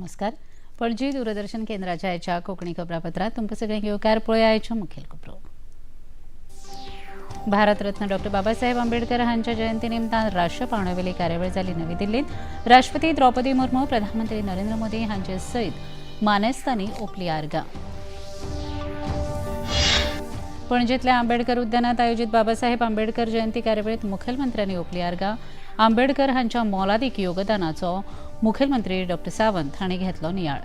नमस्कार. पणजी दूरदर्शन केंद्राच्या याच्या कोकणी खबरापत्रात तुमकां सगळ्यांक येवकार पळोवया आयच्यो मुखेल खबरो. भारतरत्न डॉ. बाबासाहेब आंबेडकर हांच्या जयंती निमतान राष्ट्र पावण्यावेली कार्यावळ जाली नवी दिल्लीत. राष्ट्रपती द्रौपदी मुर्मू, प्रधानमंत्री नरेंद्र मोदी हांचे सयत मानेस्तांनी ओपली आर्गां. पणजेंतल्या आंबेडकर उद्यानात आयोजित बाबासाहेब आंबेडकर जयंती कार्यावळीत मुखेलमंत्र्यांनी ओपली आर्गां. आंबेडकर हांच्या मोलादीक योगदानाचो मुखेलमंत्री डॉ. सावंत हांणी घेतलो नियाळ.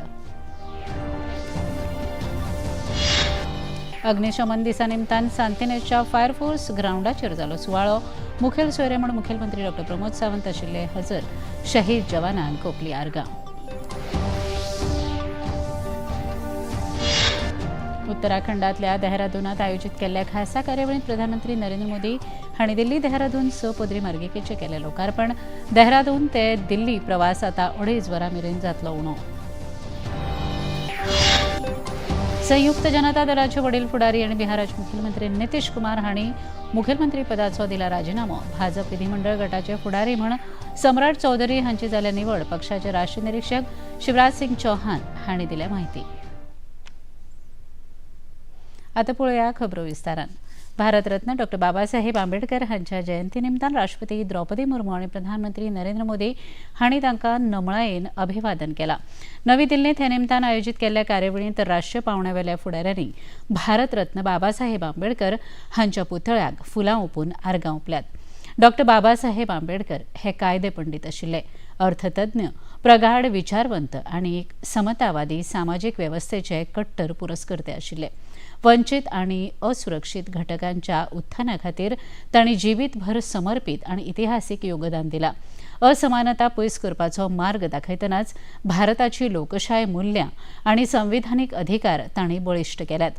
अग्निशमन दिसा निमतान सांतिनेजच्या फायर फोर्स ग्राउंडाचेर जालो सुवाळो. मुखेल सोयरे म्हूण मुखेलमंत्री डॉ. प्रमोद सावंत आशिल्ले हजर शहीद जवानांक ओपली आर्गां. उत्तराखंडातल्या देहरादूनात आयोजित केल्ल्या खासा कार्यावळीत प्रधानमंत्री नरेंद्र मोदी हांणी दिल्ली देहरादून पदरी मार्गिकेचें केलें लोकार्पण. देहरादून ते दिल्ली प्रवास आतां 2.5 वरां मेरेन जातलो उणो. संयुक्त जनता दलाचे वडील फुडारी आनी बिहाराचे मुखेलमंत्री नितीश कुमार हांणी मुखेलमंत्री पदाचो दिला राजिनामो. भाजप विधिमंडळ गटाचे फुडारी म्हूण सम्राट चौधरी हांची जाल्या निवड पक्षाचे राष्ट्रीय निरीक्षक शिवराज सिंग चौहान हांणी दिल्या माहिती. आता पळोवया खबरो विस्तारान. भारतरत्न डॉ. बाबासाहेब आंबेडकर हांच्या जयंती निमतान राष्ट्रपती द्रौपदी मुर्मू आनी प्रधानमंत्री नरेंद्र मोदी हांणी तांकां नमळायेन अभिवादन केलां. नवी दिल्लीत हे निमतान आयोजीत केल्ल्या कार्यावळींत राष्ट्रीय पावण्यावेल्या फुडाऱ्यांनी भारतरत्न बाबासाहेब आंबेडकर हांच्या पुतळ्याक फुलां ओंपून आर्गां ओंपल्यात. डॉ. बाबासाहेब आंबेडकर हे कायदे पंडीत आशिल्ले, अर्थतज्ञ, प्रगाढ विचारवंत आनी एक समतावादी सामाजीक वेवस्थेचे कट्टर पुरस्कर्ते आशिल्ले. वंचित आनी असुरक्षीत घटकांच्या उत्थाना खातीर तांणी जिवीतभर समर्पीत आनी इतिहासीक योगदान दिलां. असमानता पयस करपाचो मार्ग दाखयतनाच भारताची लोकशाय मूल्यां आनी संविधानीक अधिकार तांणी बळिश्ट केल्यात.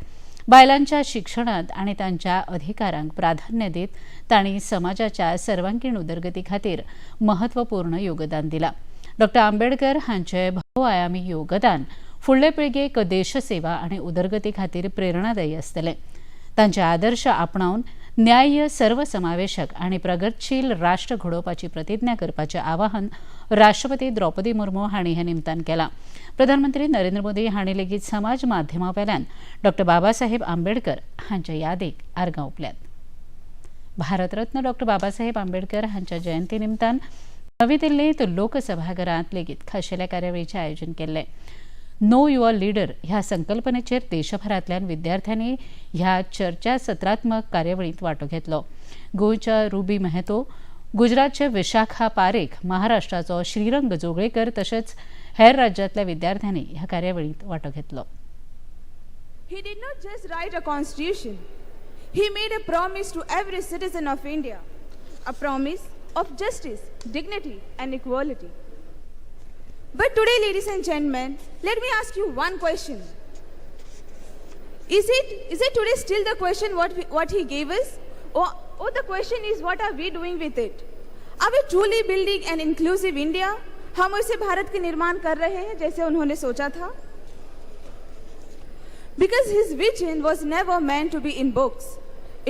बायलांच्या शिक्षणांत आनी तांच्या अधिकारांक प्राधान्य दीत तांणी समाजाच्या सर्वांगीण उदरगती खातीर महत्वपूर्ण योगदान दिलां. डॉ. आंबेडकर हांचे बहुआयामी योगदान फुडले पिळगेक देशसेवा आनी उदरगती खातीर प्रेरणादायी आसतलें. तांचे आदर्श आपणावन न्याय्य, सर्वसमावेशक आनी प्रगतशील राष्ट्र घडोवपाची प्रतिज्ञा करपाचें आवाहन राष्ट्रपती द्रौपदी मुर्मू हांणी हे निमतान केलां. प्रधानमंत्री नरेंद्र मोदी हांणी लेगीत समाज माध्यमां वेल्यान डॉ. बाबासाहेब आंबेडकर हांच्या यादीक आर्गां ओंपल्यात. भारतरत्न डॉ. बाबासाहेब आंबेडकर हांच्या जयंती निमतान नवी दिल्लीत लोकसभाघरांत लेगीत खाशेल्या कार्यावळीचें आयोजन केल्लें. नो युअर लीडर ह्या संकल्पनेचेर देशभरांतल्यान विद्यार्थ्यांनी ह्या चर्चा सत्रात्मक कार्यावळींत वांटो घेतलो. गोंयच्या रुबी मेहतो, गुजरातचे विशाखा पारेख, महाराष्ट्राचो श्रीरंग जोगळेकर तशेंच हेर राज्यांतल्या विद्यार्थ्यांनी ह्या कार्यावळींत वांटो घेतलो. He did not just write a constitution. He made a promise to every citizen of India, a promise of justice, dignity and equality. But today, ladies and gentlemen, let me ask you one question. Is it today still the question what he gave us? Or the question is what are we doing with it? Are we truly building an inclusive India? हम उसे भारत के निर्माण कर रहे हैं जैसे उन्होंने सोचा था? Because his vision was never meant to be in books.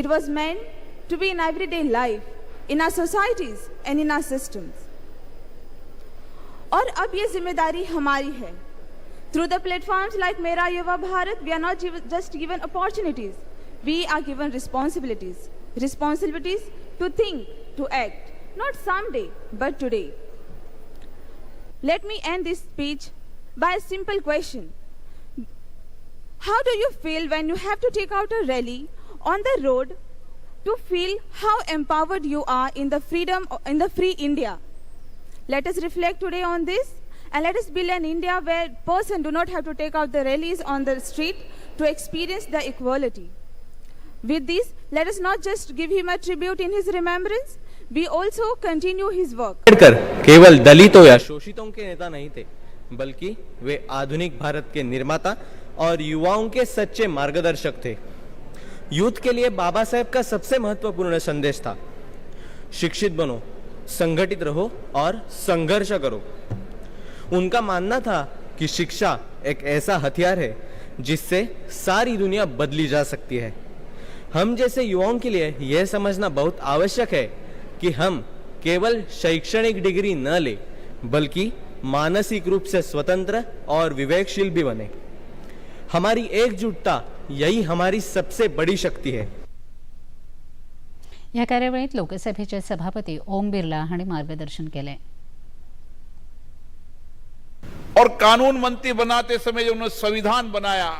It was meant to be in everyday life, in our societies and in our systems. और अब ये जिम्मेदारी हमारी है. Through the platforms like मेरा युवा Bharat, we are not just given opportunities. We are given responsibilities. Responsibilities to think, to act, not someday, but today. Let me end this speech by a simple question. How do you feel when you have to take out a rally on the road to feel how empowered you are in the free India? Let us reflect today on this and let us build an India where person do not have to take out the rallies on the street to experience the equality. With this, let us not just give him a tribute in his remembrance, we also continue his work. Ambedkar केवल दलितों या शोषितों के नेता नहीं थे, बल्कि वे आधुनिक भारत के निर्माता और युवाओं के सच्चे मार्गदर्शक थे. यूथ के लिए बाबा साहेब का सबसे महत्वपूर्ण संदेश था, शिक्षित बनो, संगठित रहो और संघर्ष करो. उनका मानना था कि शिक्षा एक ऐसा हथियार है जिससे सारी दुनिया बदली जा सकती है. हम जैसे युवाओं के लिए यह समझना बहुत आवश्यक है कि हम केवल शैक्षणिक डिग्री न ले, बल्कि मानसिक रूप से स्वतंत्र और विवेकशील भी बने। हमारी एकजुटता यही हमारी सबसे बड़ी शक्ति है। या कार्यक्रमात लोकसभेचे सभापती ओम बिर्ला यांनी मार्गदर्शन केले। और कानून मंत्री बनाते समय जो उन्होंने संविधान बनाया,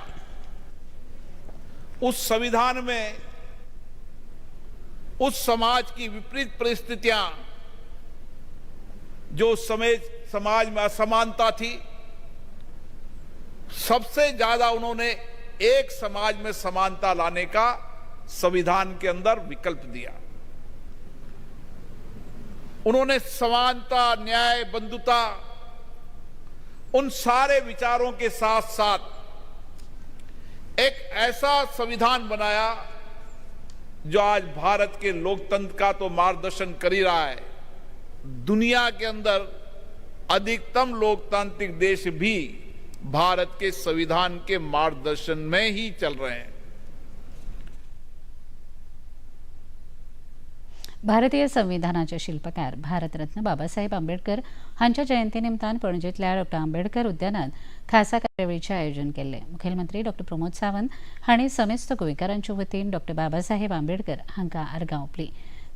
उस संविधान में उस समाज की विपरीत परिस्थितियां, जो समाज में असमानता थी, सबसे ज्यादा उन्होंने एक समाज में समानता लाने का संविधान के अंदर विकल्प दिया। उन्होंने समानता, न्याय, बंधुता, उन सारे विचारों के साथ साथ एक ऐसा संविधान बनाया जो आज भारत के लोकतंत्र का तो मार्गदर्शन कर ही रहा है। दुनिया के अंदर अधिकतम लोकतांत्रिक देश भी भारत के संविधान के मार्गदर्शन में ही चल रहे हैं। भारतीय संविधानाचे शिल्पकार भारतरत्न बाबासाहेब आंबेडकर हांच्या जयंतीनिमतान पणजेंतल्या डॉ आंबेडकर उद्यानात खासा कार्यावळीचे आयोजन केले। मुखेलमंत्री डॉ प्रमोद सावंत हांणी समेस्त गोंयकारांच्या वतीन डॉ बाबासाहेब आंबेडकर हांकां आर्गां ओंपलीं।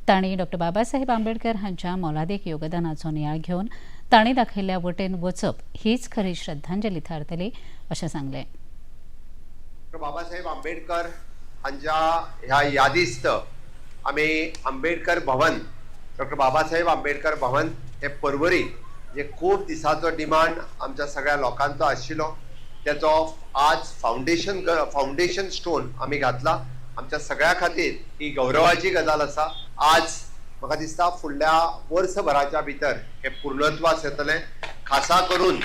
तांणी डॉ बाबासाहेब आंबेडकर हांच्या मोलादीक योगदानाचो नियाळ घेवन तांणी दाखयल्ल्या वटेन वचप हीच खरी श्रद्धांजली थारतली अशें सांगलें। डॉ बाबासाहेब आंबेडकर हांच्या ह्या यादीस्त आम्ही आंबेडकर भवन, डॉ बाबासाहेब आंबेडकर भवन हे पर्वरी जे खूप दिसाचो डिमांड आमच्या सगळ्या लोकांचो आशिल्लो, त्याचो आज फाउंडेशन स्टोन आम्ही घातला। आमच्या सगळ्या खातीर ही गौरवाची गजाल आसा। आज म्हाका दिसता फुडल्या वर्सभराच्या भितर हे पूर्णत्वास येतले। खासा करून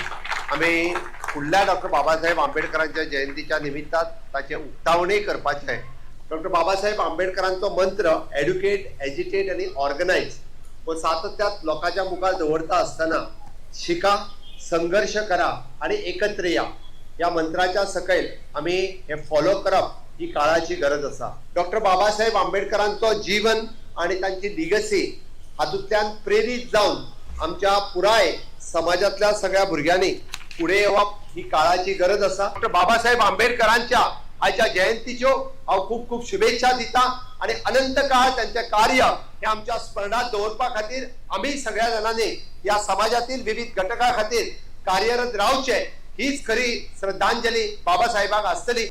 आम्ही फुडल्या डॉ बाबासाहेब आंबेडकरांच्या जयंतीच्या निमित्तान ताचे उक्तावणूय करपाचे। डॉ बाबासाहेब आंबेडकरांचो मंत्र एड्युकेट, एज्युकेट आणि ऑर्गनायज हो सातत्यात लोकांच्या मुखार दवरता असताना शिका, संघर्ष करा आणि एकत्र या मंत्राच्या सकयल आम्ही हे फॉलो करप ही काळाची गरज असा। डॉ बाबासाहेब आंबेडकरांचो जीवन आणि तांची लिगसी हातूंतल्यान प्रेरीत जावन आमच्या पुराय समाजातल्या सगळ्या भुरग्यांनी पुढे येवप ही काळाची गरज असा। डॉ बाबासाहेब आंबेडकरांच्या आजच्या जयंतीच्यो हांव खूप खूप शुभेच्छा दिता आणि अनंत काळ त्यांचे कार्य हे आमच्या स्मरणात दवरपा खातीर आम्ही सगळ्या जणांनी या समाजातील विविध घटकां खातीर कार्यरत रावचे हीच खरी श्रद्धांजली बाबासाहेबांक आसतली।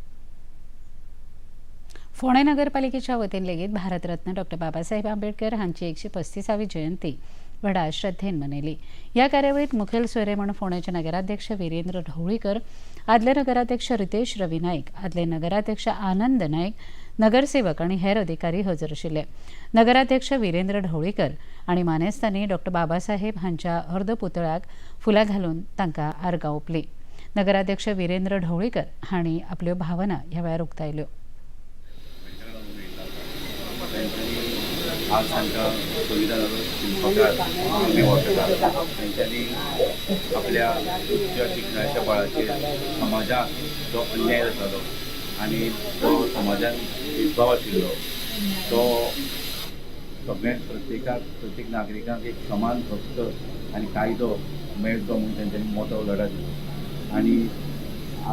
फोंडे नगरपालिकेच्या वतीन लेगीत भारतरत्न डॉ बाबासाहेब आंबेडकर हांची 135वी जयंती व्हडा श्रद्धेन मनयली। ह्या कार्यावळीत मुखेल सोयरे म्हूण फोंडेचे नगराध्यक्ष वीरेंद्र ढवळीकर, आदले नगराध्यक्ष रितेश रवी नाईक, आदले नगराध्यक्ष आनंद नाईक, नगरसेवक आणि हेर अधिकारी हजर आशिल्ले। नगराध्यक्ष वीरेंद्र ढवळीकर आणि मानेस्तांनी डॉ बाबासाहेब हांच्या अर्धपुतळ्याक फुलां घालून तांकां आर्गां ओंपलीं। नगराध्यक्ष वीरेंद्र ढवळीकर हांणी आपल्यो भावना ह्या वेळार उक्तायल्यो। आज तांकां संविधानाचो शिल्पकार आमी वळखतात। तांच्यांनी आपल्या उच्च शिक्षणाच्या बळाचेर समाजाक जो अन्याय जातालो आनी जो समाजान भेदभाव आशिल्लो तो प्रत्येक नागरिकांक एक समान हक्क आनी कायदो मेळचो म्हणून तांच्यांनी मोठो लढा दिलो। आनी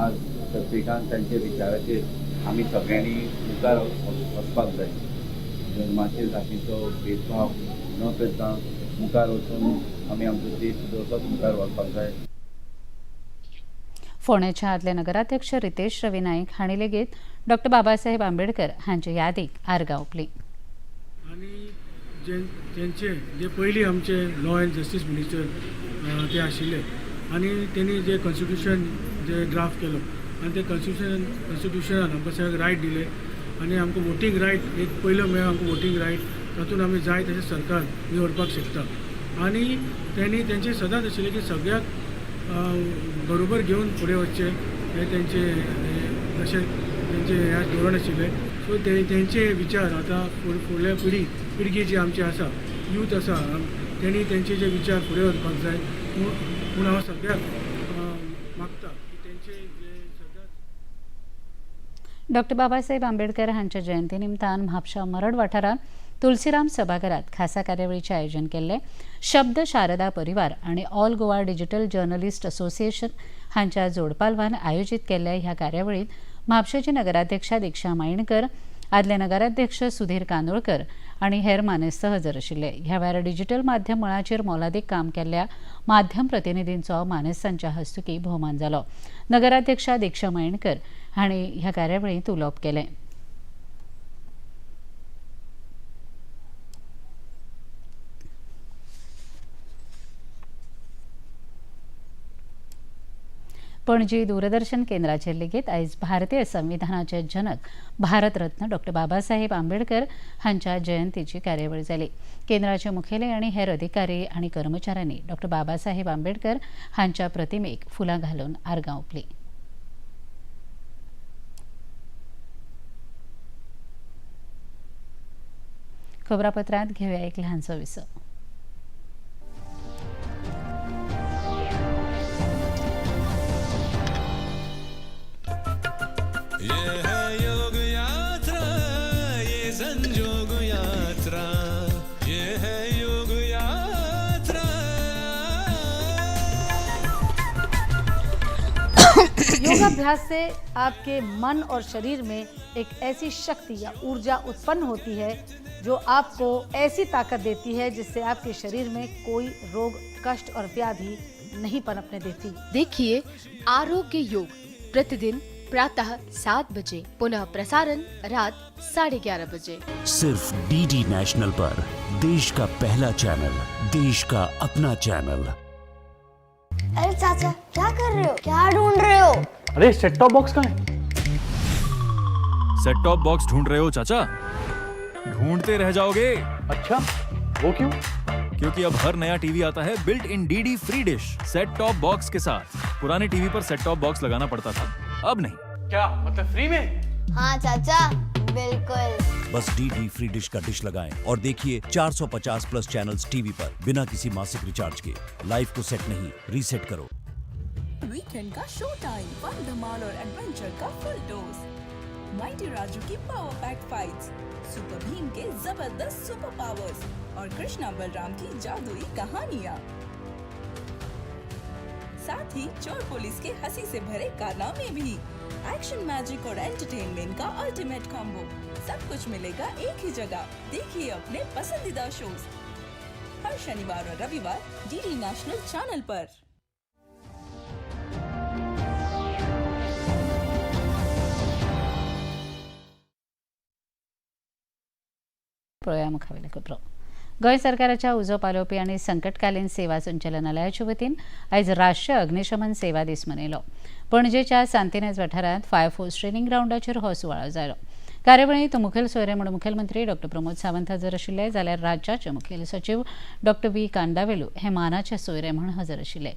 आज प्रत्येकान तांच्या विचाराचेर आमी सगळ्यांनी मुखार वचपाक जाय। धर्माचेर जातीचो भेदभाव न करता मुखार वचून आमी आमचो देश सुदरतच मुखार व्हरपाक जाय। फोंडेच्या आदले नगराध्यक्ष रितेश रवी नाईक हांणी लेगीत डॉ बाबासाहेब आंबेडकर हांचे यादीक आर्गां ओंपलीं। आणि त्यांचे जे पयलीं आमचे लॉ एंड जस्टीस मिनिस्टर ते आशिल्ले आणि त्यांनी जे कॉन्स्टिट्यूशन जे ड्राफ्ट केलो आणि ते कॉन्स्टिट्यूशनान आमकां सगळ्यांक रायट दिले आणि आमकां वोटींग रायट एक पयलो मेळ आमकां वोटींग रायट तातूंत आमी जाय तशें सरकार निवडपाक शकता। आणि त्यांनी तेंचे सदांच आशिल्ले की सगळ्याक बरोबर घेवन फुडें वचचें हे तेंचे अशें तेंचे ह्या धोरण आशिल्लें। सो तेंचे विचार आतां फुडल्या पिळगी जी आमची आसा, यूथ आसा, त्यांनी तेंचे जे विचार फुडें व्हरपाक जाय म्हूण हांव सगळ्याक मागता की तेंचे जे सदांच डॉ बाबासाहेब आंबेडकर हांच्या जयंती निमतान म्हापशा मरड वाठारांत तुलसीराम सभागृहात खासा कार्यावळीचे आयोजन केले. शब्द शारदा परिवार आणि all Goa digital journalist association हांच्या जोडपालवान आयोजित केल्ल्या ह्या कार्यावळीत म्हापशेची नगराध्यक्षा दीक्षा मायणकर, आदले नगराध्यक्ष सुधीर कांदोळकर आणि हेर मानेस्त हजर आशिल्ले. ह्या वेळार डिजिटल माध्यम मळाचेर मोलादीक काम केल्ल्या माध्यम प्रतिनिधींचो मानेस्तांच्या हस्तुकी भोवमान जालो. नगराध्यक्षा दीक्षा मायणकर हांणी ह्या कार्यावळीत उलोवप केलें. पणजी दूरदर्शन केंद्राचेर लेगीत आयज भारतीय संविधानाचे जनक भारतरत्न डॉ बाबासाहेब आंबेडकर हांच्या जयंतीची कार्यावळ जाली. केंद्राचे मुखेली आनी हेर अधिकारी आनी कर्मचाऱ्यांनी डॉ बाबासाहेब आंबेडकर हांच्या प्रतिमेक फुलां घालून आर्गां ओंपली. खबरापत्रांत घेवया एक ल्हानसो विसो. योगाभ्यास से आपके मन और शरीर में एक ऐसी शक्ति या ऊर्जा उत्पन्न होती है जो आपको ऐसी ताकत देती है जिससे आपके शरीर में कोई रोग, कष्ट और व्याधि नहीं पनपने देती. देखिए आरोग्य योग प्रतिदिन प्रातः 7 बजे, पुनः प्रसारण रात 11:30 बजे. सिर्फ डीडी नेशनल पर, देश का पहला चैनल, देश का अपना चैनल. अरे चाचा क्या कर रहे हो, क्या ढूंढ रहे हो? अरे सेट टॉप बॉक्स कहाँ है? सेट टॉप बॉक्स ढूंढ रहे हो चाचा? ढूंढते रह जाओगे. अच्छा, वो क्यों? क्योंकि अब हर नया टीवी आता है built in DD free dish set top box के साथ. पुराने टीवी पर सेट टॉप बॉक्स लगाना पड़ता था, अब नहीं. क्या मतलब फ्री में? हाँ चाचा बिल्कुल. बस डीडी फ्री डिश का डिश लगाएं और देखिए 450 प्लस चैनल्स टीवी पर बिना किसी मासिक रिचार्ज के. लाइफ को सेट नहीं, रीसेट करो. वीकेंड का शो टाइम, फन धमाल और एडवेंचर का फुल डोज. माइटी राजू की पावर पैक फाइट्स, सुपर भीम के जबरदस्त सुपर पावर्स और कृष्णा बलराम की जादुई कहानियाँ. साथ ही चोर पुलिस के हंसी से भरे कारनामे भी. एक्शन, मैजिक और एंटरटेनमेंट का अल्टीमेट कॉम्बो. सब कुछ मिलेगा एक ही जगह. देखिए अपने पसंदीदा शोज हर शनिवार और रविवार डीडी नेशनल चैनल पर. मुखावेले खबरो. गोंय सरकाराच्या उजो पालोवपी आनी संकटकालीन सेवा संचालनालयाचे वतीन आयज राष्ट्रीय अग्निशमन सेवा दीस मनयलो. पणजेच्या सांतिनेज वाठारांत फायर फोर्स ट्रेनिंग ग्राउंडाचेर हो सुवाळो जालो. कार्यावळींत मुखेल सोयरे म्हणून मुखेलमंत्री डॉ प्रमोद सावंत हजर आशिल्ले, जाल्यार राज्याचे मुखेल सचिव डॉ व्ही कांदावेलू हे मानाचे सोयरे म्हणून हजर आशिल्ले.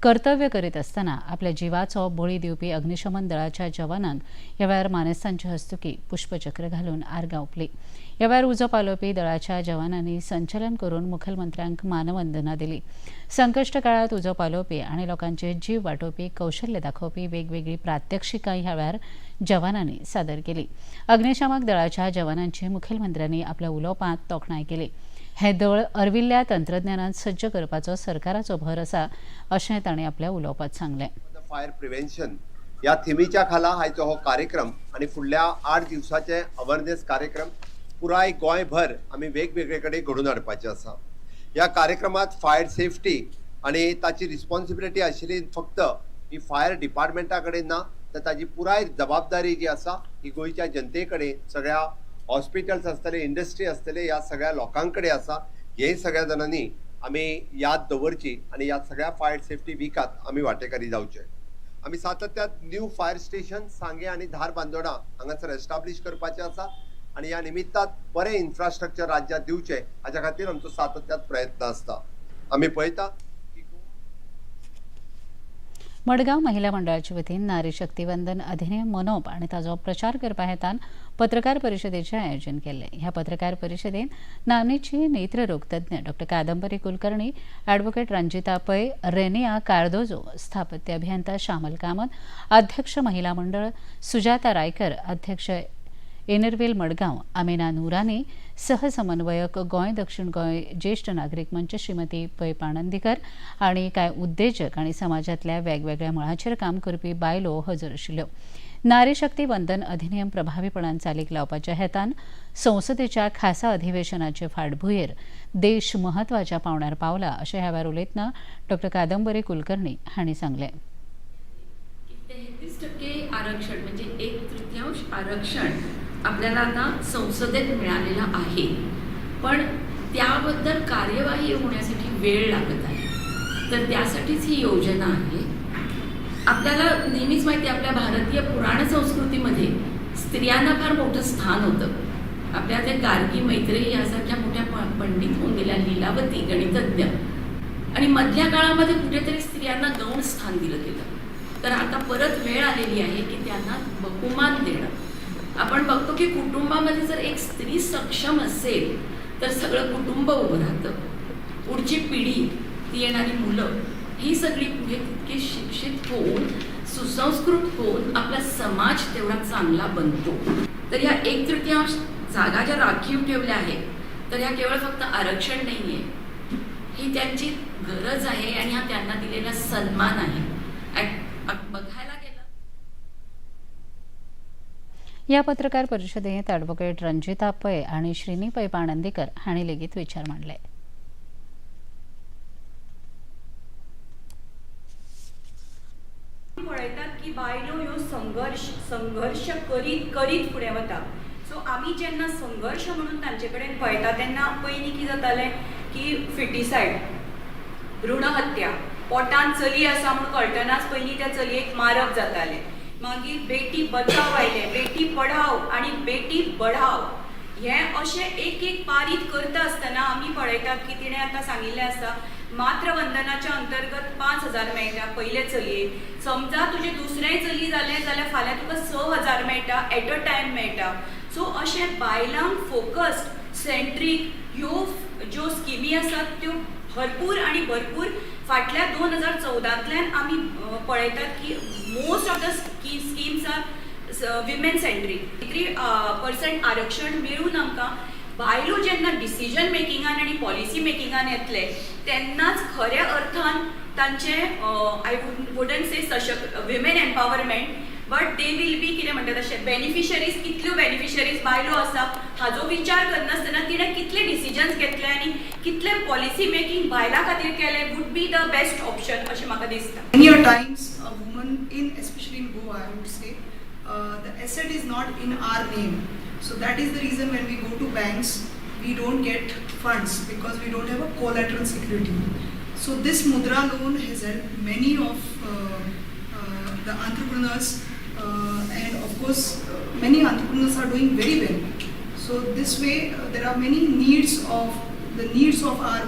कर्तव्य करीत आसतना आपल्या जिवाचो बळी दिवपी अग्निशमन दळाच्या जवानांक ह्या वेळार मानेस्तांचे हस्तुकी पुष्पचक्र घालून आर्गां ओंपलीं. ह्या वेळार उजो पालोवपी दळाच्या जवानांनी संचलन करून मुखेलमंत्र्यांक मानवंदना दिली. संकश्ट काळात उजो पालोवपी आनी लोकांचे जीव वाटोवपी कौशल्य दाखोवपी वेगवेगळी प्रात्यक्षिकां ह्या वेळार जवानांनी सादर केली. अग्निशामक दळाच्या जवानांची मुखेलमंत्र्यांनी आपल्या उलोवपांत तोखणाय केली. हे दळ अर्विल्ल्या तंत्रज्ञानात सज्ज करपाचो सरकाराचो भर आसा अशें तांणी आपल्या उलोवपांत सांगलें. फायर प्रिव्हेन्शन या थिमीच्या खाला आयचो हो कार्यक्रम आणि फुडल्या 8 दिवसाचे अवेअरनेस कार्यक्रम पुराय गोंयभर आमी वेगवेगळे कडेन घडोवन हाडपाचे आसा. ह्या कार्यक्रमात फायर सेफ्टी आणि ताची रिस्पॉन्सिबिलिटी आशिल्ली फक्त ही फायर डिपार्टमेंटा कडेन ना, तर ताची पुराय जबाबदारी जी आसा ही गोंयच्या जनते कडेन, सगळ्या हॉस्पिटल्स आसतले, इंडस्ट्री आसतले, ह्या सगळ्या लोकांकडे आसा. हे सगळ्या जाणांनी आमी याद दवरची आणि ह्या सगळ्या फायर सेफ्टी विकात आमी वांटेकारी जावचे. आमी सातत्यात न्यू फायर स्टेशन सांगे आणि धार बांदोडा हांगासर एस्टाब्लिश करपाचे आसा आणि ह्या निमित्तान बरें इन्फ्रास्ट्रक्चर राज्यात दिवचे हाच्या खातीर आमचो सातत्यात प्रयत्न आसता. आमी पळयता मडगांव महिला मंडळाचे वतीन नारी शक्ती वंदन अधिनियम मनोवप आनी ताचो प्रचार करपा हेतान पत्रकार परिशदेचें आयोजन केल्लें. ह्या पत्रकार परिशदेंत नामनेची नेत्ररोग तज्ञ डॉ कादंबरी कुलकर्णी, ॲडव्होकेट रंजिता पै, रेनिया कार्दोजो, स्थापत्य अभियंता श्यामल कामत, अध्यक्ष महिला मंडळ सुजाता रायकर, अध्यक्ष एनरवेल मडगाव आमेना नुरानी, सहसमन्वयक गोंय दक्षिण गोंय ज्येष्ठ नागरिक मंच श्रीमती पै पाणंदीकर आणि कांय उद्देजक आणि समाजातल्या वेगवेगळ्या मळाचेर काम करपी बायलो हजर आशिल्ल्यो. नारी शक्ती वंदन अधिनियम प्रभावीपणान चालीक लावपाच्या हेतान संसदेच्या खासा अधिवेशनाचे फाटभुंयेर देश महत्वाच्या पावंड्यार पावला अशें ह्या वेळार उलयतना डॉ. कादंबरी कुलकर्णी हांणी सांगलें. 33% आरक्षण म्हणजे 1/3 आरक्षण आपल्याला आता संसदेत मिळालेलं आहे, पण त्याबद्दल कार्यवाही होण्यासाठी वेळ लागत आहे. तर त्यासाठीच ही योजना आहे. आपल्याला नेहमीच माहिती आहे, आपल्या भारतीय पुराण संस्कृतीमध्ये स्त्रियांना फार मोठं स्थान होतं. आपल्या त्या गार्गी मैत्रेयी यासारख्या मोठ्या पंडित होऊन गेल्या, लीलावती गणितज्ञ, आणि मधल्या काळामध्ये कुठेतरी स्त्रियांना गौण स्थान दिलं गेलं. तर आता परत वेळ आलेली आहे की त्यांना बहुमान देणं. आपण बघतो की कुटुंबामध्ये जर एक स्त्री सक्षम असेल तर सगळं कुटुंब उभं राहतं. पुढची पिढी, ती येणारी मुलं, ही सगळी पुढे तितकी शिक्षित होऊन सुसंस्कृत होऊन आपला समाज तेवढा चांगला बनतो. तर ह्या 1/3 जागा ज्या राखीव ठेवल्या आहेत तर ह्या केवळ फक्त आरक्षण नाही आहे, ही त्यांची गरज आहे आणि हा त्यांना दिलेला सन्मान आहे. बघायला गेलं. या पत्रकार परिषदेत ॲडव्होकेट रंजिता पै आणि श्रीनी पै पाणंदीकर हांणी लेगीत विचार मांडले. पळयतात की बायलो ह्यो संघर्ष करीत फुडें वता. सो आमी जेन्ना संघर्ष म्हणून तांचे कडेन पळयता तेन्ना पयलीं कितें जातालें की फिटिसायड, भ्रूण हत्या, पोटान चली आसा म्हूण कळटनाच पयलीं त्या चलयेक मारप जातालें. मागीर बेटी बचाव आयले, बेटी पढाव आनी बेटी बढाव, हें अशें एक पारीत करता आसतना आमी पळयतात की तिणें आतां सांगिल्लें आसा मातृवंदनाच्या अंतर्गत 5,000 मेळटा पयले चलयेक. समजा तुजें दुसरेंय चली जालें जाल्यार फाल्यां तुका 6,000 मेळटा, एट अ टायम मेळटा. सो अशें बायलांक फोकस्ड सेंट्रीक ह्यो ज्यो स्किमी आसात त्यो भरपूर आणि भरपूर फाटल्या 2014तल्यान आमी पळयतात की most of the schemes are women centric. 3% आरक्षण मेळून आमकां बायलो जेन्ना डिसिजन मेकिंगान आणि पॉलिसी मेकिंगान येतले तेन्नाच खऱ्या अर्थान तांचे I wouldn't say women empowerment, but they will be कितें म्हणटात तशें बेनिफिशरीज. कितल्यो बेनिफिशरीज बायलो आसा हाजो विचार करनासतना तिणें कितले डिसिजन्स घेतले आनी कितले पॉलिसी मेकिंग बायलां खातीर केलें would be the best option अशें म्हाका दिसता. Many a times a woman especially in Goa, I would say, the asset is not in our name. So that is the reason when we go to banks, we don't get funds because we don't have a collateral security. So this Mudra loan has helped many of the entrepreneurs, and of course many entrepreneurs are doing very well. So this way there are many needs of our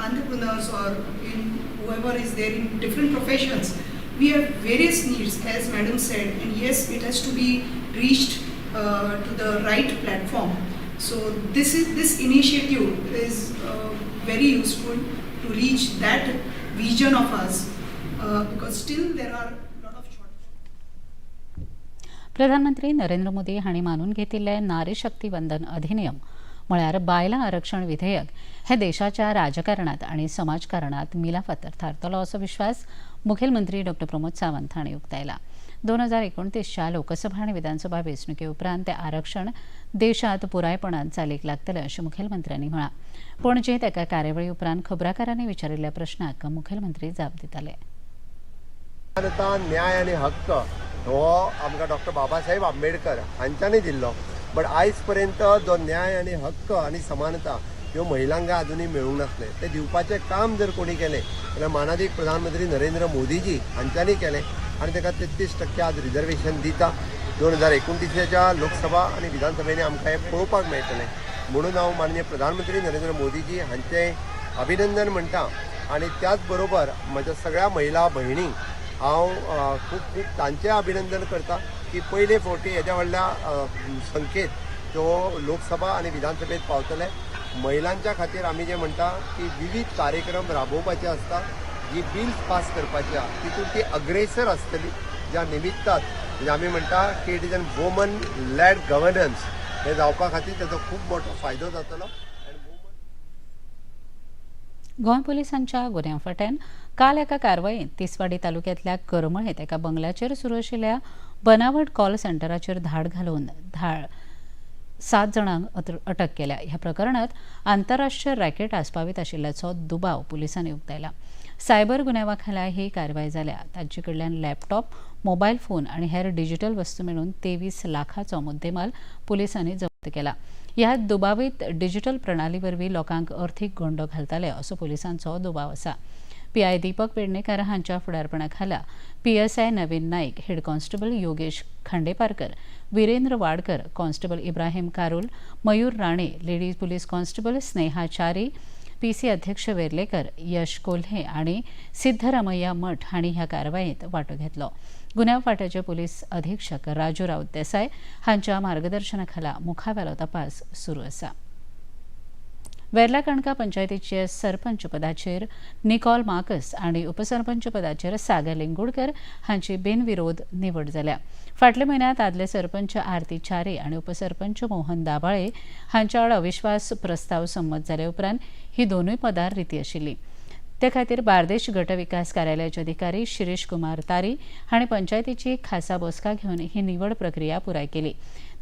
entrepreneurs or in whoever is there in different professions. We have various needs, as madam said, and yes, it has to be reached to the right platform. So this initiative is very useful to reach that vision of us, because still there are lot of shortfalls. प्रधानमंत्री नरेंद्र मोदी हांणी मानून घेतिल्ले नारी शक्ती वंदन अधिनियम म्हळ्यार बायलां आरक्षण विधेयक हे देशाच्या राजकारणात आणि समाजकारणात मिलाफातर थारतलो असो विश्वास मुखेलमंत्री डॉ. प्रमोद सावंत हांणी उक्तायला. 2029च्या लोकसभा आणि विधानसभा वेंचणुके उपरांत ते आरक्षण देशात पुरायपणान चालीक लागतलें अशें मुखेलमंत्र्यांनी म्हळां. पणजेंत एका कार्यावळी उपरांत खबराकारांनी विचारिल्ल्या प्रश्नाक मुखेलमंत्री जाप दिताले. न्याय आणि हक्क हो आमकां डॉक्टर बाबासाहेब आंबेडकर हांच्यांनी दिल्लो, बट आयज पर्यंत जो न्याय आणि हक्क आणि समानता ह्यो महिलांक अजूनही मेळूंक नासले. ते दिवपाचें काम जर कोणी केलें जाल्यार मानाधीक प्रधानमंत्री नरेंद्र मोदीजी हांच्यांनी केलें आनी ताका 33% आज रिजर्वेशन दिता. 2029च्या लोकसभा आणि विधानसभेने आमकां हें पळोवपाक मेळटलें. म्हणून हांव माननीय प्रधानमंत्री नरेंद्र मोदीजी हांचें अभिनंदन म्हणटा आणि त्याच बरोबर म्हज्या सगळ्या महिला भयणींक हांव खूब तांचें अभिनंदन करता की पयले फावटी हेज्या व्हडल्या संख्येत जो लोकसभा आणि विधानसभेत पावतले. महिलांच्या खातीर आमी जें म्हणटा की विविध कार्यक्रम राबोवपाचे आसता, जी बिल्स पास करपाची आहा तितून ती अग्रेसर आसतली, ज्या निमित्तान म्हणजे आमी म्हणटा की it is an woman led governance हे जावपा खातीर ताचो खूब मोठो फायदो जातलो. गोंय पोलिसांच्या गुन्यांफाट्यान काल एका कारवायेंत तिसवाडी तालुक्यांतल्या करमळेत एका बंगल्याचेर सुरू आशिल्ल्या बनावट कॉल सेंटराचेर धाड घालून 7 जाणांक अटक केल्या. ह्या प्रकरणात आंतरराष्ट्रीय रॅकेट आस्पावीत आशिल्ल्याचो दुबाव पुलिसांनी उक्तायला. सायबर गुन्यांवाखाला ही कारवाय जाल्या. तांचे कडल्यान लॅपटॉप, मोबायल फोन आनी हेर डिजिटल वस्तू मेळून 23 लाखांचो मुद्देमाल पुलिसांनी जप्त केला. ह्या दुबावीत डिजिटल प्रणाली वरवीं लोकांक अर्थीक गंडो घालताले असो पुलिसांचो दुबाव आसा. पीआय दीपक पेडणेकर हांच्या फुडारपणा खाला PSI Navin Naik, head constable Yogesh Khandeparkar, Virendra Wadkar, constable Ibrahim Karul, Mayur Rane, lady police constable Sneha Chari, PC अध्यक्ष वेर्लेकर, यश कोल्हे आणि सिद्धरामय्या मठ हांणी ह्या कारवायेंत वांटो घेतलो. गुन्यांफाट्याचे पुलीस अधीक्षक राजू राऊत देसाय हांच्या मार्गदर्शनाखाला मुखावेलो तपास सुरू आसा. वेर्ला कणका पंचायतीचे सरपंच पदाचेर निकॉल मार्कस आणि उपसरपंच पदाचेर सागर लिंगूडकर हांची बिनविरोध निवड जाल्या. फाटल्या म्हयन्यांत आदले सरपंच आरती च्यारी आणि उपसरपंच मोहन दाबाळे हांच्या आड अविश्वास प्रस्ताव संमत जाल्या उपरांत ही दोनूय पदां रिती आशिल्ली. ते खातीर बार्देश गट विकास कार्यालयाचे अधिकारी शिरीष कुमार तारी हांणी पंचायतीची खासा बसका घेवन ही निवड प्रक्रिया पुराय केली.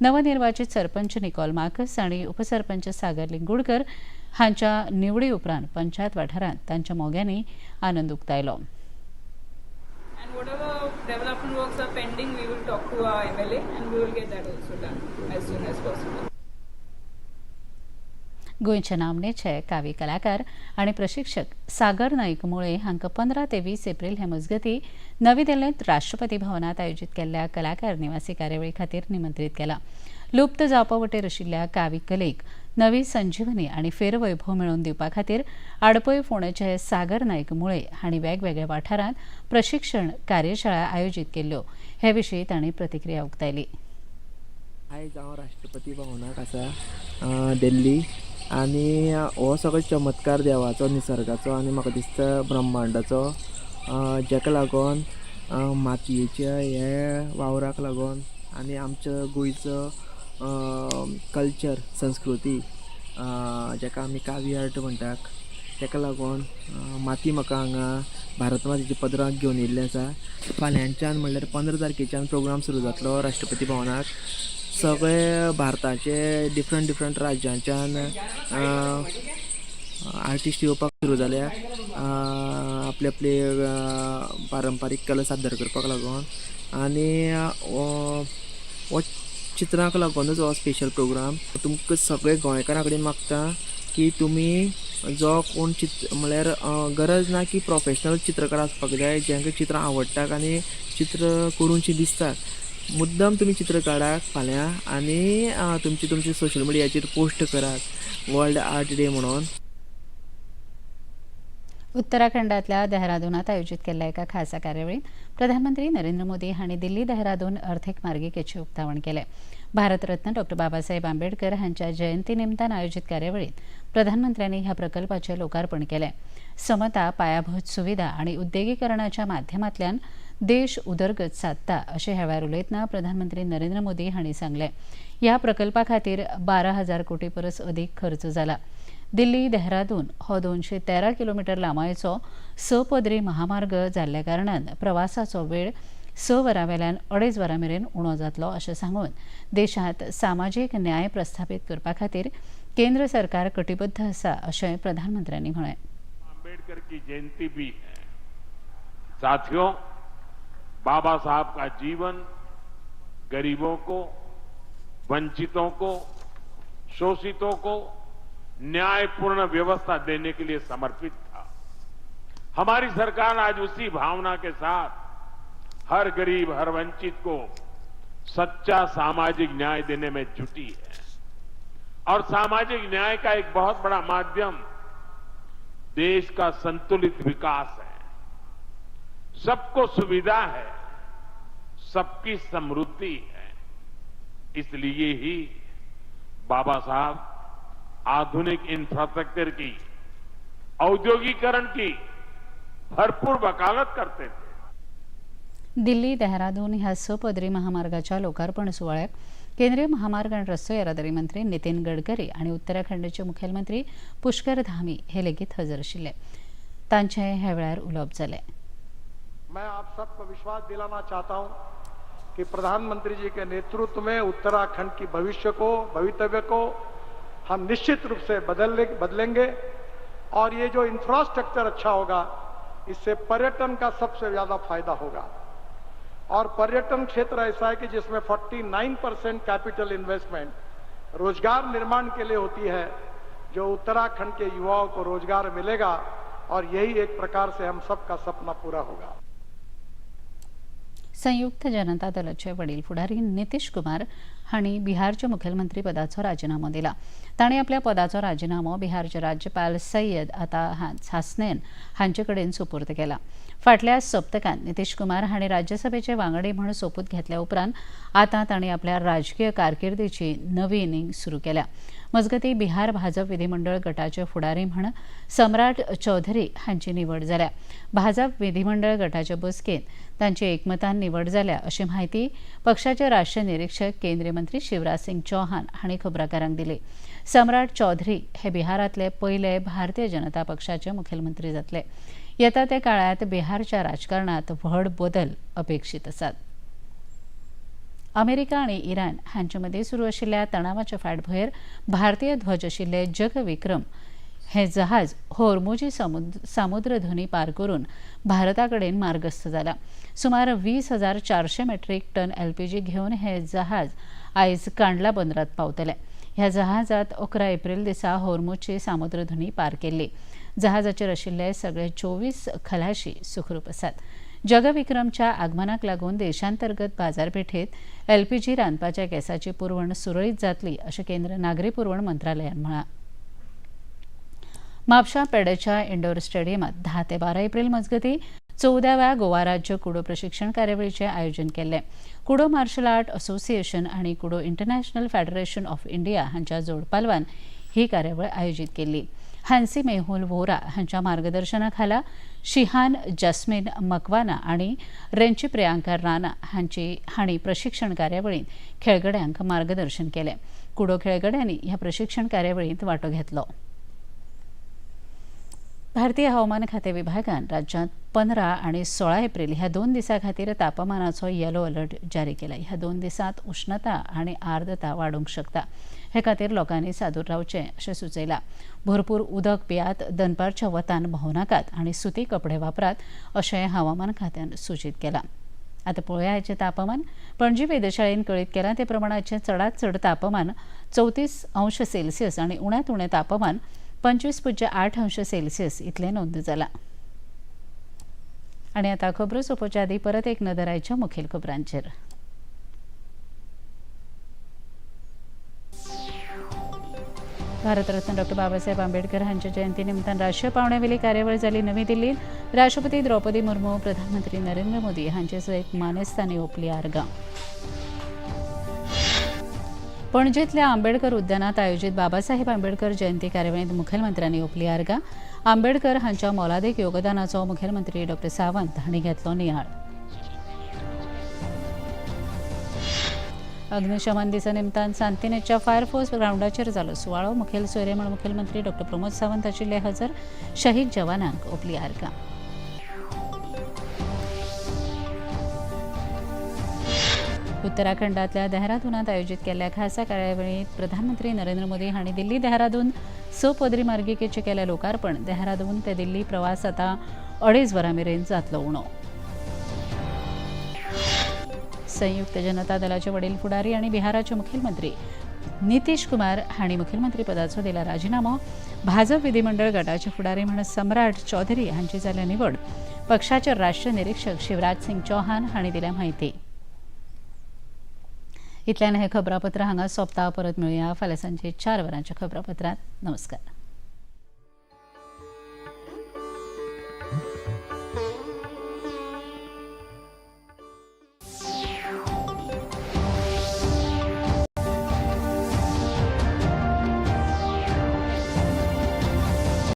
नवनिर्वाचित सरपंच निकॉल मार्कस आणि उपसरपंच सागर लिंगूडकर हांच्या निवडी उपरांत पंचायत वाठारांत तांच्या मोग्यांनी आनंद उक्तायलो. And whatever development works are pending, we will talk to our MLA and we will get that also done as soon as possible. गोंयचे नामनेचे कावी कलाकार आणि प्रशिक्षक सागर नाईक मुळे हांकां 15 ते 20 एप्रील हे मजगती नवी दिल्लींत राष्ट्रपती भवनात आयोजीत केल्ल्या कलाकार निवासी कार्यावळी खातीर निमंत्रीत केला. लुप्त जावपा वटेर आशिल्ल्या कावी कलेक नवी संजीवनी आनी फेरवैभव मेळोवन दिवपा खातीर आडपय फोंडेचे सागर नाईक मुळे हांणी वेगवेगळ्या वाठारांत प्रशिक्षण कार्यशाळा आयोजीत केल्ल्यो. हे विशीं तांणी प्रतिक्रिया उक्तायली. आयज हांव राष्ट्रपती भवनाक आसा दिल्ली आनी हो सगळो चमत्कार देवाचो, निसर्गाचो आनी म्हाका दिसता ब्रह्मांडाचो, जेका लागून मातयेच्या हे वावराक लागून आनी आमच्या गोंयचो कल्चर, संस्कृती जेका आमी कावी आर्ट म्हणटात, तेका लागून माती म्हाका हांगा भारत मातेची पदराक घेवन येयल्लें आसा. फाल्यांच्यान म्हणल्यार 15 तारखेच्यान प्रोग्राम सुरू जातलो राष्ट्रपती भवनाक. सगळे भारताचे डिफरंट राज्यांच्यान आर्टिस्ट येवपाक सुरू जाल्या आपले पारंपारीक कला सादर करपाक लागून. आनी हो चित्रांक लागूनच हो स्पेशल प्रोग्राम. तुमकां सगळे गोंयकारां कडेन मागता की तुमी जो कोण म्हळ्यार गरज ना की प्रोफेशनल चित्रकार आसपाक जाय, जेंकां चित्रां आवडटात आनी चित्र करूनशी दिसतात. मुद्दम तुम्ही चित्र काडात फाल्यां आनी तुमची सोशल मिडियाचेर पोस्ट करात वर्ल्ड आर्ट डे म्हणून. उत्तराखंडातल्या देहरादूनात आयोजित केल्ल्या एका खासा कार्यावळीत प्रधानमंत्री नरेंद्र मोदी हांणी दिल्ली देहरादून अर्थीक मार्गिकेचें उक्तावण केलें. भारतरत्न डॉ. बाबासाहेब आंबेडकर हांच्या जयंती निमतान आयोजित कार्यावळीत प्रधानमंत्र्यांनी ह्या प्रकल्पाचें लोकार्पण केलें. समता, पायाभूत सुविधा आनी उद्देगीकरणाच्या माध्यमांतल्यान देश उदरगत सादता अशें ह्या वेळार उलयतना प्रधानमंत्री नरेंद्र मोदी हांणी सांगलें. ह्या प्रकल्पा खातीर 12,000 कोटी परस अदीक खर्च जाला. दिल्ली देहरादून हो 213 किलोमीटर लांबायेचो 6 पदरी महामार्ग जाल्ल्या कारणान प्रवासाचो वेळ 6 वरांवेल्यान 2.5 वरां मेरेन उणो जातलो अशें सांगून देशांत सामाजीक न्याय प्रस्थापीत करपा खातीर केंद्र सरकार कटिबद्ध आसा अशें प्रधानमंत्र्यांनी म्हळें. आंबेडकर की जयंती भी है. साथियों, बाबा साहब का जीवन गरीबों को, वंचितों को, शोषितों को न्यायपूर्ण व्यवस्था देने के लिए समर्पित था. हमारी सरकार आज उसी भावना के साथ हर गरीब, हर वंचित को सच्चा सामाजिक न्याय देने में जुटी है. और सामाजिक न्याय का एक बहुत बड़ा माध्यम देश का संतुलित विकास है. सबको सुविधा है, सबकी समृद्धि है. इसलिए ही बाबा साहब आधुनिक इंफ्रास्ट्रक्चर की, औद्योगिकरण की भरपूर वकालत करते थे. दिल्ली देहरादून ह्या सपदरी महामार्गाच्या लोकार्पण सुवाळ्याक केंद्रीय महामार्ग आणि रस्तो येरादारी मंत्री नितीन गडकरी आणि उत्तराखंडचे मुखेलमंत्री पुष्कर धामी हे लेगीत हजर आशिल्ले. तांचे ह्या वेळार उलोवप जालें. मैं आप सबको विश्वास दिलाना चाहता हूं कि प्रधानमंत्री जी के नेतृत्व में उत्तराखंड की भवितव्य को हम निश्चित रूप से बदलेंगे और ये जो इंफ्रास्ट्रक्चर अच्छा होगा इससे पर्यटन का सबसे ज्यादा फायदा होगा. और पर्यटन क्षेत्र ऐसा है कि जिसमें 49% कैपिटल इन्वेस्टमेंट रोजगार निर्माण के लिए होती है, जो उत्तराखंड के युवाओं को रोजगार मिलेगा और यही एक प्रकार से हम सबका सपना पूरा होगा. संयुक्त जनता दलाचे वडील फुडारी नितीश कुमार हांणी बिहारच्या मुखेलमंत्री पदाचो राजीनामो दिला. तांणी आपल्या पदाचो राजीनामो बिहारचे राज्यपाल सय्यद अता हासनैन हांचे कडेन सुपूर्द केला. फाटल्या सप्तकांत नितीश कुमार हांणी राज्यसभेचे वांगडी म्हूण सोपूत घेतल्या उपरांत आतां तांणी आपल्या राजकीय कारकिर्दीची नवी इनिंग सुरू केल्या. मजगतीं बिहार भाजप विधिमंडळ गटाचे फुडारी म्हूण सम्राट चौधरी हांची निवड जाल्या. भाजप विधिमंडळ गटाचे बसकेंत तांची एकमतान निवड जाल्या अशी माहिती पक्षाचे राष्ट्रीय निरीक्षक केंद्रीय मंत्री शिवराज सिंग चौहान हांणी खबराकारांक दिली. सम्राट चौधरी हे बिहारांतले पयले भारतीय जनता पक्षाचे मुखेलमंत्री जातले. येता ते काळात बिहारच्या राजकारणात व्हड बदल अपेक्षीत आसात. अमेरिका आणि इराण हांचे मदीं सुरू आशिल्ल्या तणावाच्या फाटभुंयेर भारतीय ध्वज आशिल्ले जगविक्रम हे जहाज होर्मुझी सामुद्रधुनी पार करून भारताकडेन मार्गस्थ जाला. सुमार 20,400 मेट्रीक टन LPG घेवन हे जहाज आयज कांडला बंदरात पावतले. ह्या जहाजात 11 एप्रिल दिसा होर्मुझची सामुद्रधुनी पार केल्ली. जहाजाचेर आशिल्ले सगळे 24 खलाशी सुखरूप आसात. जगविक्रमच्या आगमनाक लागून देशांतर्गत बाजारपेठेत LPG रांदपाच्या गॅसाची पुरवण सुरळीत जातली अशें केंद्र नागरी पुरवण मंत्रालयान म्हळां. म्हापशा पेडेच्या इंडोर स्टेडियमात 10 ते 12 एप्रिल मजगतीं 14व्या गोवा राज्य कुडो प्रशिक्षण कार्यावळीचे आयोजन केल्ले. कुडो मार्शल आर्ट असोसिएशन आणि kudo international federation of India हांच्या जोडपालवान ही कार्यावळ आयोजीत केल्ली. हांसी मेहुल वोरा हांच्या मार्गदर्शनाखाला शिहान जस्मिन मकवाना आणि रेंची प्रियांका राणा हांणी प्रशिक्षण कार्यावळींत खेळगड्यांक मार्गदर्शन केलें. कुडो खेळगड्यांनी ह्या प्रशिक्षण कार्यावळींत वांटो घेतलो. भारतीय हवामान खाते विभागान राज्यांत 15 आणि 16 एप्रिल ह्या 2 दिसां खातीर तापमानाचो येलो अलर्ट जारी केला. ह्या 2 दिसांत उष्णता आणि आर्द्रता वाडूंक शकता. हे खातीर लोकांनी सादूर रावचें अशें सुचयलां. भरपूर उदक पियात, दनपारच्या वतान भोंवनाकात आणि सुती कपडे वापरात अशें हवामान खात्यान सूचित केलां. आतां पळोवया आयचें तापमान. पणजी वेधशाळेन कळीत केलां ते प्रमाणाचें चडांत चड तापमान 34 अंश सेल्सियस आणि उण्यांत उणें तापमान 25.8 अंश सेल्सियस इतलें नोंद जालां. आनी आतां खबरो सोंपोवचे आदीं परत एक नदर आयच्या मुखेल खबरांचेर. भारतरत्न डॉ. बाबासाहेब आंबेडकर हांच्या जयंती निमतान राष्ट्रीय पावण्यावेली कार्यावळ जाली नवी दिल्लींत. राष्ट्रपती द्रौपदी मुर्मू, प्रधानमंत्री नरेंद्र मोदी हांचे सयत मानेस्तांनी ओपली आर्गां. पणजेंतल्या आंबेडकर उद्यानात आयोजीत बाबासाहेब आंबेडकर जयंती कार्यावळींत मुखेलमंत्र्यांनी ओपली आर्गां. आंबेडकर हांच्या मोलादीक योगदानाचो मुखेलमंत्री डॉ. सावंत हांणी घेतलो नियाळ. अग्निशमन दिसा निमतान सांतिनेच्या फायर फोर्स ग्राउंडाचेर जालो सुवाळो. मुखेल सोयरे म्हूण मुखेलमंत्री डॉ. प्रमोद सावंत आशिल्ले हजर. शहीद जवानांक ओपली आर्गां. उत्तराखंडातल्या देहरादूनात आयोजीत केल्ल्या खासा कार्यावळींत प्रधानमंत्री नरेंद्र मोदी हांणी दिल्ली देहरादून सपदरी मार्गिकेचें केलें लोकार्पण. देहरादून ते दिल्ली प्रवास आतां 2.5 वरां मेरेन जातलो उणो. संयुक्त जनता दलाचे वडील फुडारी आणि बिहाराचे मुखेलमंत्री नितीश कुमार हांणी मुखेलमंत्री पदाचो दिला राजीनामो. भाजप विधिमंडळ गटाचे फुडारी म्हूण सम्राट चौधरी हांची जाल्या निवड. पक्षाचे राष्ट्रीय निरीक्षक शिवराज सिंग चौहान हांणी दिल्या माहिती. इतल्यान हे खबरापत्र हांगा सोंपता. परत मेळुया फाल्यां सांजे 4 वरांच्या खबरापत्रांत. नमस्कार.